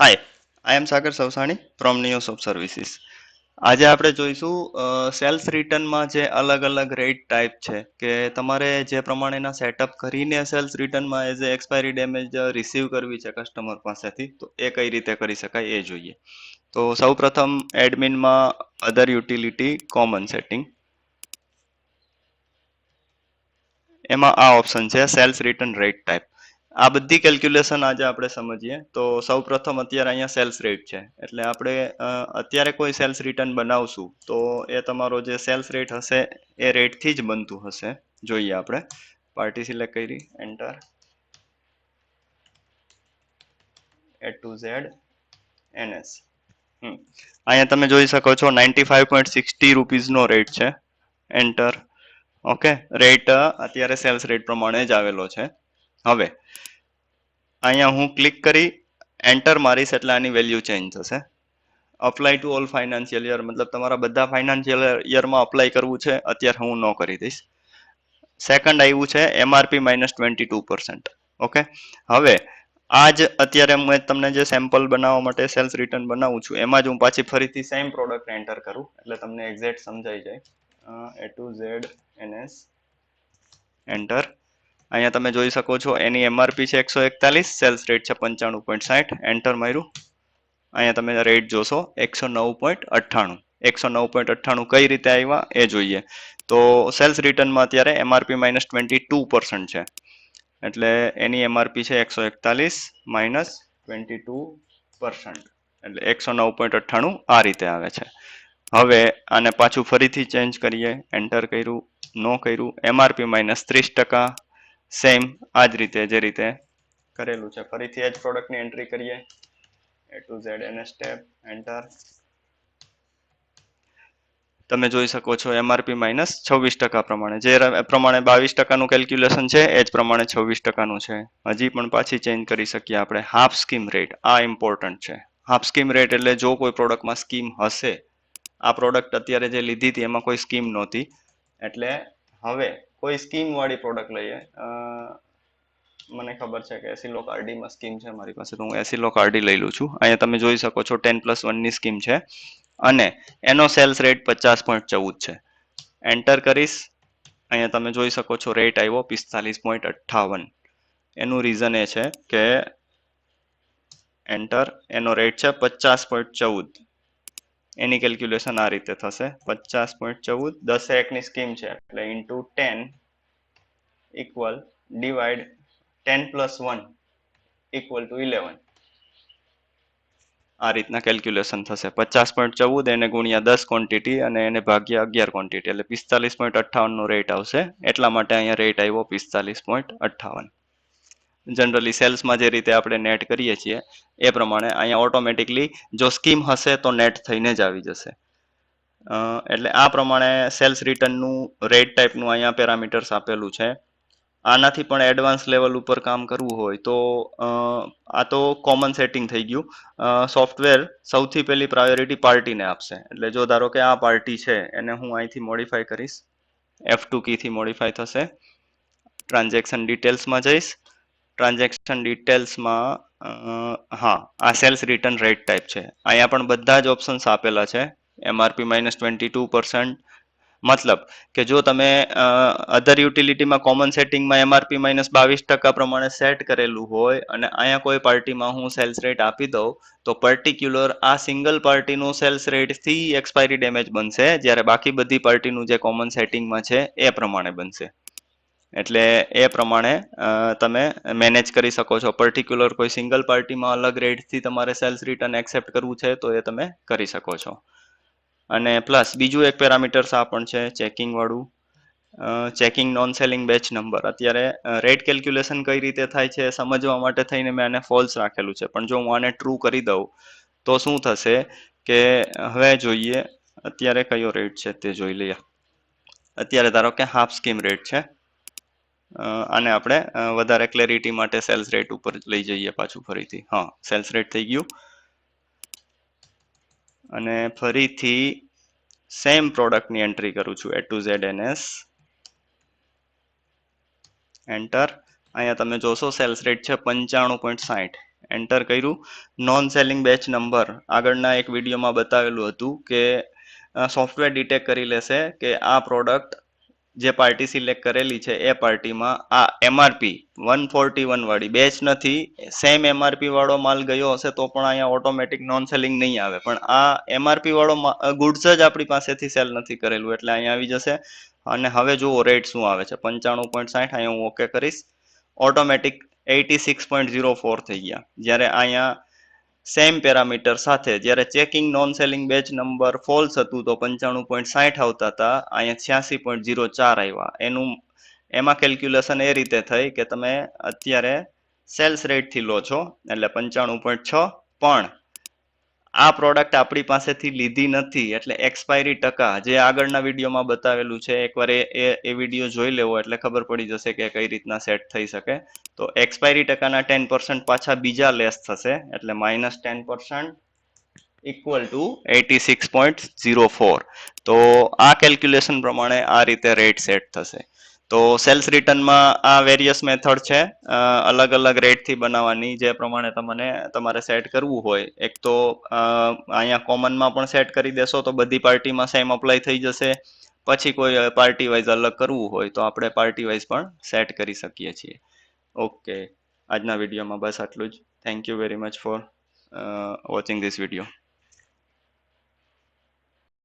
Hi, I am Sagar Savsani from Neos of services. આજે આપણે જોઈશું સેલ્સ રિટર્નમાં જે અલગ અલગ રેટ ટાઈપ છે કે તમારે જે પ્રમાણેના સેટઅપ કરીને સેલ્સ રિટર્નમાં as a expiry damage receive કરવી છે કસ્ટમર પાસેથી, તો એ કઈ રીતે કરી શકાય એ જોઈએ. તો સૌપ્રથમ એડમિનમાં અધર યુટિલિટી કોમન સેટિંગ, એમાં આ ઓપ્શન છે સેલ્સ રિટર્ન રેટ ટાઈપ. આ બધી કેલ્ક્યુલેશન આજે આપણે સમજીએ. તો સૌપ્રથમ અત્યારે અહીંયા સેલ્સ રેટ છે એટલે આપણે અત્યારે કોઈ સેલ્સ રિટર્ન બનાવશું તો એ તમારો જે સેલ્સ રેટ હશે એ રેટથી જ બનતું હશે. જોઈએ આપણે પાર્ટી સિલેક્ટ કરી, enter, A to Z NS. અહીંયા તમે જોઈ શકો છો 95.60 રૂપીઝનો રેટ છે. એન્ટર. ઓકે, રેટ અત્યારે સેલ્સ રેટ પ્રમાણે જ આવેલો છે. હવે અહીંયા હું ક્લિક કરી એન્ટર મારીશ એટલે આની વેલ્યુ ચેન્જ થશે. Apply to all financial year, મતલબ તમારા બધા ફાઇનાન્શિયલ યરમાં અપ્લાય કરવું છે. અત્યારે હું નો કરી દઈશ. સેકન્ડ આવ્યું છે MRP -22%. ઓકે, હવે આ જ અત્યારે હું તમને જે સેમ્પલ બનાવવા માટે સેલ્સ રિટર્ન બનાવું છું એમાં જ હું પાછી ફરીથી સેમ પ્રોડક્ટ એન્ટર કરું એટલે તમને એક્ઝેક્ટ સમજાઈ જાય. A to Z NS, enter. અહીંયા તમે જોઈ શકો છો એની MRP છે 141, સેલ્સ રેટ છે 95.60. એન્ટર માર્યું. અહીંયા તમે રેટ જોશો 109.98. 109.98 કઈ રીતે આવ્યા એ જોઈએ. તો સેલ્સ રિટર્નમાં અત્યારે MRP -22% છે એટલે એની MRP છે 141 -22%, એટલે 109.98 આ રીતે આવે છે. હવે આને પાછું ફરીથી ચેન્જ કરીએ, એન્ટર કર્યું, નો કર્યું, MRP -30%, સેમ આ જ રીતે જે રીતે કરેલું છે. ફરીથી એ જ પ્રોડક્ટની એન્ટ્રી કરીએ, A to Z NS tab, enter. તમે જોઈ શકો છો MRP -26% પ્રમાણે, જે પ્રમાણે 22%નું કેલ્ક્યુલેશન છે એ જ પ્રમાણે 26%નું છે. હજી પણ પાછી ચેન્જ કરી શકીએ આપણે. હાફ સ્કીમ રેટ, આ ઇમ્પોર્ટન્ટ છે. હાફ સ્કીમ રેટ એટલે જો કોઈ પ્રોડક્ટમાં સ્કીમ હશે, આ પ્રોડક્ટ અત્યારે જે લીધી હતી એમાં કોઈ સ્કીમ નહોતી, એટલે હવે કોઈ સ્કીમ વાળી પ્રોડક્ટ લઈએ. મને ખબર છે કે એસિલોક આરડીમાં સ્કીમ છે મારી પાસે, તો હું એસિલોક આરડી લઈ લઉં છું. અહીંયા તમે જોઈ શકો છો 10+1ની સ્કીમ છે અને એનો સેલ્સ રેટ 50.14 છે. એન્ટર કરીશ. અહીંયા તમે જોઈ શકો છો રેટ આવ્યો 45.58. એનું રીઝન એ છે કે એન્ટર, એનો રેટ છે 50.14. એની કેલ્ક્યુલેશન આ રીતે થશે 50.14, 10 સ્કીમ છે એટલે into 10 equal divide 10+1 equal to 11. આ રીતના કેલ્ક્યુલેશન થશે. 50.14 એને ગુણ્યા 10 ક્વોન્ટિટી અને એને ભાગ્યા 11 ક્વોન્ટિટી એટલે 45.58 નો રેટ આવશે. એટલા માટે અહીંયા રેટ આવ્યો 45.58. જનરલી સેલ્સમાં જે રીતે આપણે નેટ કરીએ છીએ એ પ્રમાણે અહીંયા ઓટોમેટિકલી જો સ્કીમ હશે તો નેટ થઈને જ આવી જશે. એટલે આ પ્રમાણે સેલ્સ રિટર્નનું રેટ ટાઈપનું અહીંયા પેરામીટર્સ આપેલું છે. આનાથી પણ એડવાન્સ લેવલ ઉપર કામ કરવું હોય તો આ તો કોમન સેટિંગ થઈ ગયું. સોફ્ટવેર સૌથી પહેલી પ્રાયોરિટી પાર્ટીને આપશે. એટલે જો ધારો કે આ પાર્ટી છે એને હું અહીંથી મોડિફાઈ કરીશ, F2 કીથી મોડિફાઈ થશે. ટ્રાન્ઝેક્શન ડિટેલ્સમાં જઈશ. ટ્રાન્ઝેક્શન ડિટેલ્સમાં હા, આ સેલ્સ રિટર્ન રેટ ટાઈપ છે. અહીંયા પણ બધા જ ઓપ્શન્સ આપેલા છે. MRP -22%, મતલબ કે જો તમે અધર યુટિલિટીમાં કોમન સેટિંગમાં MRP -22% પ્રમાણે સેટ કરેલું હોય અને અહીંયા કોઈ પાર્ટીમાં હું સેલ્સ રેટ આપી દઉં તો પર્ટિક્યુલર આ સિંગલ પાર્ટીનું સેલ્સ રેટથી એક્સપાયરી ડેમેજ બનશે, જ્યારે બાકી બધી પાર્ટીનું જે કોમન સેટિંગમાં છે એ પ્રમાણે બનશે. એટલે એ પ્રમાણે તમે મેનેજ કરી શકો છો. પર્ટિક્યુલર કોઈ સિંગલ પાર્ટીમાં અલગ રેટથી તમારે સેલ્સ રિટર્ન એક્સેપ્ટ કરવું છે તો એ તમે કરી શકો છો. અને પ્લસ બીજું એક પેરામીટર્સ આ પણ છે ચેકિંગ વાળું. Checking non selling batch number. અત્યારે રેટ કેલ્ક્યુલેશન કઈ રીતે થાય છે સમજવા માટે થઈને મેં આને ફોલ્સ રાખેલું છે, પણ જો હું આને ટ્રુ કરી દઉં તો શું થશે કે હવે જોઈએ અત્યારે કયો રેટ છે તે જોઈ લઈએ. અત્યારે ધારો કે હાફ સ્કીમ રેટ છે. આને આપણે વધારે ક્લેરિટી માટે સેલ્સ રેટ ઉપર લઈ જઈએ પાછું ફરીથી. હા, સેલ્સ રેટ થઈ ગયું અને ફરીથી સેમ પ્રોડક્ટની એન્ટ્રી કરું છું, A to Z NS, enter. અહીંયા તમે જોશો સેલ્સ રેટ છે 95.60. એન્ટર કર્યું. નોન સેલિંગ બેચ નંબર આગળના એક વિડીયોમાં બતાવેલું હતું કે સોફ્ટવેર ડિટેક્ટ કરી લેશે કે આ પ્રોડક્ટ જે પાર્ટી સિલેક્ટ કરેલી છે એ પાર્ટીમાં આ MRP 141 વાળી બેચ નથી, સેમ MRP વાળો માલ ગયો હશે તો પણ અહીંયા ઓટોમેટિક નોન સેલિંગ નહીં આવે, પણ આ MRP વાળો ગુડ્સ જ આપણી પાસેથી સેલ નથી કરેલું એટલે અહીંયા આવી જશે. અને હવે જુઓ રેટ શું આવે છે 95.60, અહીંયા હું ઓકે કરીશ, ઓટોમેટિક 86.04 થઈ ગયા. જ્યારે અહીંયા સેમ પેરામીટર સાથે જ્યારે checking non selling batch number false હતું તો 95.60 આવતા હતા, અહીંયા 86.04 આવ્યા. એમાં કેલ્ક્યુલેશન એ રીતે થઈ કે તમે અત્યારે સેલ્સ રેટ થી લો છો એટલે 95.6, પણ આ પ્રોડક્ટ આપણી પાસેથી લીધી નથી એટલે એક્સપાયરી ટકા જે આગળના વિડીયોમાં બતાવેલું છે, એકવાર એ વિડીયો જોઈ લેવો એટલે ખબર પડી જશે કે કઈ રીતના સેટ થઈ શકે. તો એક્સપાયરી ટકાના 10% પાછા બીજા લેસ થશે એટલે -10% ઇક્વલ ટુ 86.04. તો આ કેલ્ક્યુલેશન પ્રમાણે આ રીતે રેટ સેટ થશે. તો સેલ્સ રિટર્નમાં આ વેરિયસ મેથડ છે અલગ અલગ રેટથી બનાવવાની, જે પ્રમાણે તમારે સેટ કરવું હોય. એક તો અહીંયા કોમનમાં પણ સેટ કરી દેશો તો બધી પાર્ટીમાં સેમ અપ્લાય થઈ જશે. પછી કોઈ પાર્ટી વાઇઝ અલગ કરવું હોય તો આપણે પાર્ટી વાઇઝ પણ સેટ કરી શકીએ છીએ. ઓકે, આજના વિડીયોમાં બસ આટલું જ. Thank you very much for watching this video.